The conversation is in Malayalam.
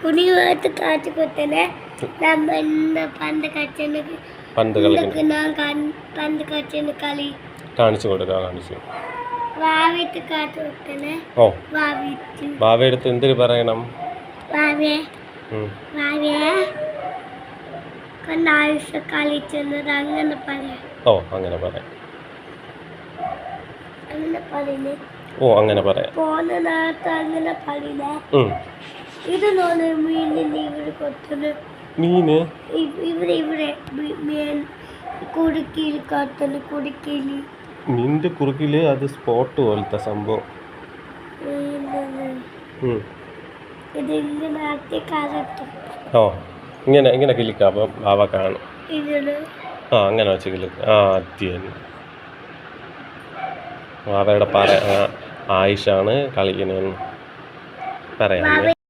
കുഞ്ഞുമായിട്ട് കാറ്റ് കുത്തനെ നമ്മ പന്ത് കച്ചന് പന്ത് കളിക്കുന്നു പന്ത് കച്ചന് കളി കാണിച്ചു കൊടുക്കാം കാണിച്ചു. വാവിട്ട് കാറ്റ് കുത്തനെ ഓ വാവിട്ട് ഭാവിയെടുത്ത് എന്തിനു പറയണം? വാവേ വാവേ കൊണ്ടാഴ്ച കളിച്ചെന്നത് അങ്ങനെ പറയാം. ഓ അങ്ങനെ പറയാം. അങ്ങനെ പറയുന്നേ. ഓ അങ്ങനെ പറയാം. പോന്ന നേരത്തെ അങ്ങനെ പറയുന്നേ. ഇത് നോന്ന് മീനിന്റെ ഇവിടെ കൊത്തുന്നു. മീന് ഇവിടെ ഇവിടെ മീൻ കുടുക്കിയിൽ കൊത്തുന്നു. കുടുക്കിയിൽ മീനിന്റെ കുറുക്കില് അത് സ്പോട്ട് പോലത്തെ സംഭവം. ഇത് ഇങ്ങനെ ആക്കി കറക്റ്റും. ഓ ഇങ്ങനെ ഇങ്ങനെ കിളിക്കാം. അപ്പം ബാബ കാണും. ഇതിന് അങ്ങനെ വെച്ച് കിളിക്കും. അത് തന്നെ ബാബയുടെ ആയിഷാണ് കളിക്കുന്നതെന്ന് പറയാം.